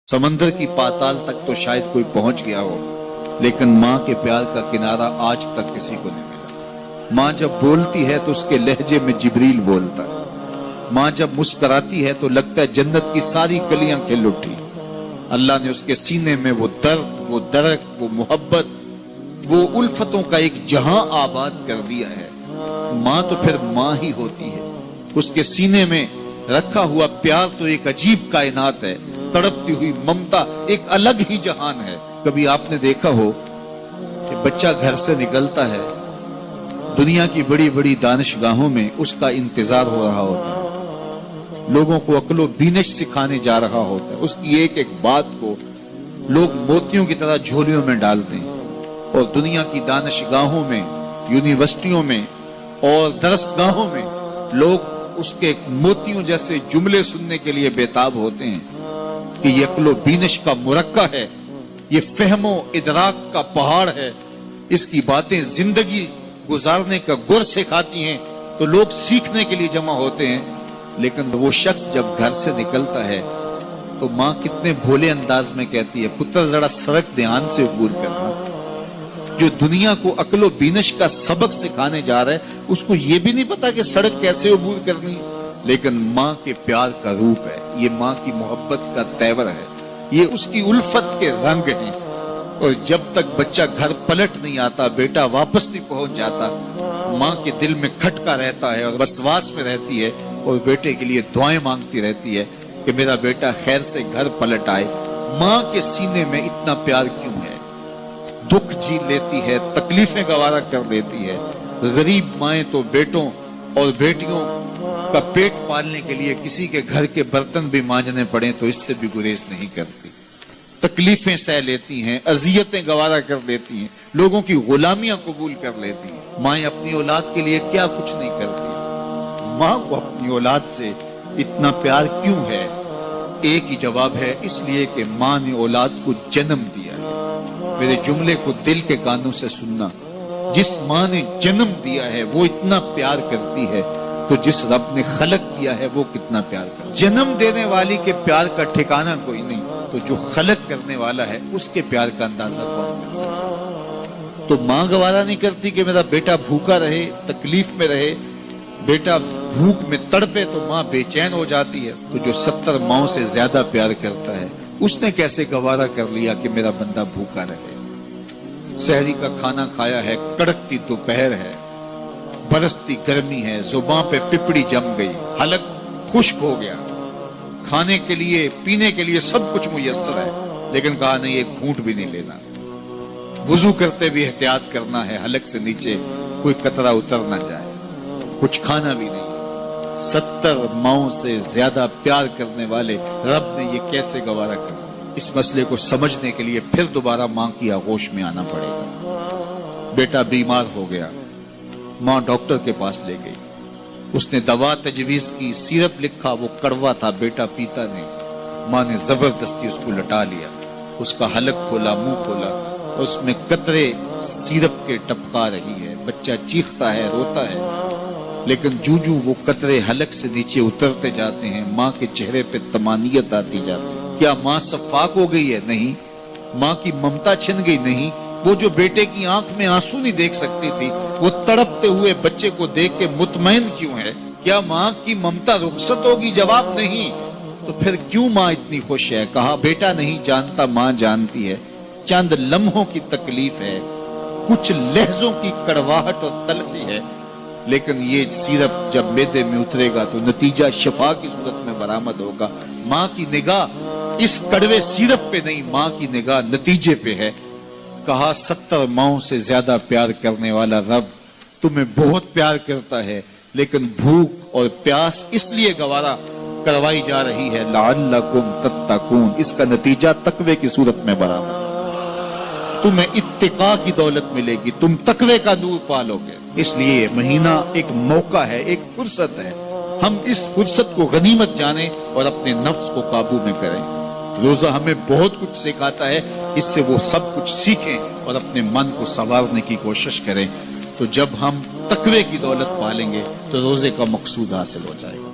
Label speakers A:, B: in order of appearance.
A: समंदर की पाताल तक तो शायद कोई पहुंच गया हो, लेकिन माँ के प्यार का किनारा आज तक किसी को नहीं मिला। माँ जब बोलती है तो उसके लहजे में जिब्रील बोलता है। माँ जब मुस्कुराती है तो लगता है जन्नत की सारी गलियां खिल उठी। अल्लाह ने उसके सीने में वो दर्द, वो दरक, वो मोहब्बत, वो उल्फतों का एक जहां आबाद कर दिया है। माँ तो फिर माँ ही होती है। उसके सीने में रखा हुआ प्यार तो एक अजीब कायनात है। तड़पती हुई ममता एक अलग ही जहान है। कभी आपने देखा हो कि बच्चा घर से निकलता है, दुनिया की बड़ी बड़ी दानिशगाहों में उसका इंतजार हो रहा होता है, लोगों को अक्लो बीनिश सिखाने जा रहा होता है, उसकी एक एक बात को लोग मोतियों की तरह झोलियों में डालते हैं। और दुनिया की दानिशगाहों में, यूनिवर्सिटियों में और दरसगाहों में लोग उसके मोतियों जैसे जुमले सुनने के लिए बेताब होते हैं कि ये अक्लो बीनिश का मुरक्का है, ये फहमो इदराक का पहाड़ है, इसकी बातें जिंदगी गुजारने का गुर सिखाती हैं। तो लोग सीखने के लिए जमा होते हैं। लेकिन वो शख्स जब घर से निकलता है तो माँ कितने भोले अंदाज में कहती है, पुत्र जरा सड़क ध्यान से अबूर करना। जो दुनिया को अक्लो बीनिश का सबक सिखाने जा रहा है, उसको ये भी नहीं पता कि सड़क कैसे अबूर करनी है। लेकिन माँ के प्यार का रूप है, ये माँ की मोहब्बत का तेवर है, ये उसकी उल्फत के रंग हैं। और जब तक बच्चा घर पलट नहीं आता, बेटा वापस नहीं पहुंच जाता, माँ के दिल में खटका रहता है और वसवास में रहती है और बेटे के लिए दुआएं मांगती रहती है कि मेरा बेटा खैर से घर पलट आए। माँ के सीने में इतना प्यार क्यों है? दुख झेल लेती है, तकलीफें गवारा कर लेती है। गरीब माएं तो बेटों और बेटियों का पेट पालने के लिए किसी के घर के बर्तन भी मांजने पड़े तो इससे भी गुरेज नहीं करती। तकलीफें सह लेती हैं, अजियतें गवारा कर लेती हैं, लोगों की गुलामियां कबूल कर लेती हैं। माएं अपनी औलाद के लिए क्या कुछ नहीं करती। माँ को अपनी औलाद से इतना प्यार क्यों है? एक ही जवाब है, इसलिए कि माँ ने औलाद को जन्म दिया है। मेरे जुमले को दिल के कानों से सुनना। जिस माँ ने जन्म दिया है वो इतना प्यार करती है, तो जिस रब ने खलक किया है वो कितना प्यार करता है। जन्म देने वाली के प्यार का ठिकाना कोई नहीं, तो जो खलक करने वाला है उसके प्यार का अंदाजा कौन कर सकता? तो माँ गवारा नहीं करती कि मेरा बेटा भूखा रहे, तकलीफ में रहे, बेटा भूख में तड़पे, तो माँ बेचैन हो जाती है। तो जो 70 माओं से ज्यादा प्यार करता है, उसने कैसे गवारा कर लिया कि मेरा बंदा भूखा रहे? सहरी का खाना खाया है, कड़कती दोपहर है, बरसती गर्मी है, जुबान पे पिपड़ी जम गई, हलक खुश्क हो गया, खाने के लिए पीने के लिए सब कुछ मुयस्सर है, लेकिन कहा नहीं एक घूंट भी नहीं लेना। वुजू करते भी एहतियात करना है, हलक से नीचे कोई कतरा उतर ना जाए, कुछ खाना भी नहीं। 70 माओं से ज्यादा प्यार करने वाले रब ने ये कैसे गवारा कर? इस मसले को समझने के लिए फिर दोबारा माँ की आगोश में आना पड़ेगा। बेटा बीमार हो गया, माँ डॉक्टर के पास ले गई, उसने दवा तजवीज की, सिरप लिखा, वो कड़वा था, बेटा पीता नहीं। माँ ने जबरदस्ती उसको लटा लिया, उसका हलक खोला, मुंह खोला, उसमें कतरे सिरप के टपका रही है। बच्चा चीखता है, रोता है, लेकिन जूजू वो कतरे हलक से नीचे उतरते जाते हैं, माँ के चेहरे पे तमानियत आती जाती है। क्या माँ सफाक हो गई है? नहीं। माँ की ममता छिन गई? नहीं। वो जो बेटे की आंख में आंसू नहीं देख सकती थी, वो तड़पते हुए बच्चे को देख के मुतमईन क्यों है? क्या माँ की ममता रुखसत होगी? जवाब नहीं। तो फिर क्यों माँ इतनी खुश है? कहा बेटा नहीं जानता, माँ जानती है। चंद लम्हों की तकलीफ है, कुछ लहजों की कड़वाहट और तलखी है, लेकिन ये सिरप जब मैदे में उतरेगा तो नतीजा शफा की सूरत में बरामद होगा। माँ की निगाह इस कड़वे सिरप पे नहीं, माँ की निगाह नतीजे पे है। कहा 70 माओं से ज्यादा प्यार करने वाला रब तुम्हें बहुत प्यार करता है, लेकिन भूख और प्यास इसलिए गवारा करवाई जा रही है, लअल्लकुम तत्तकून, इसका नतीजा तकवे की सूरत में बराबर। तुम्हें इत्तिका की दौलत मिलेगी, तुम तकवे का नूर पालोगे। इसलिए महीना एक मौका है, एक फुर्सत है। हम इस फुर्सत को गनीमत जाने और अपने नफ्स को काबू में करें। रोजा हमें बहुत कुछ सिखाता है, इससे वो सब कुछ सीखें और अपने मन को संवारने की कोशिश करें। तो जब हम तकवे की दौलत पालेंगे तो रोजे का मकसूद हासिल हो जाएगा।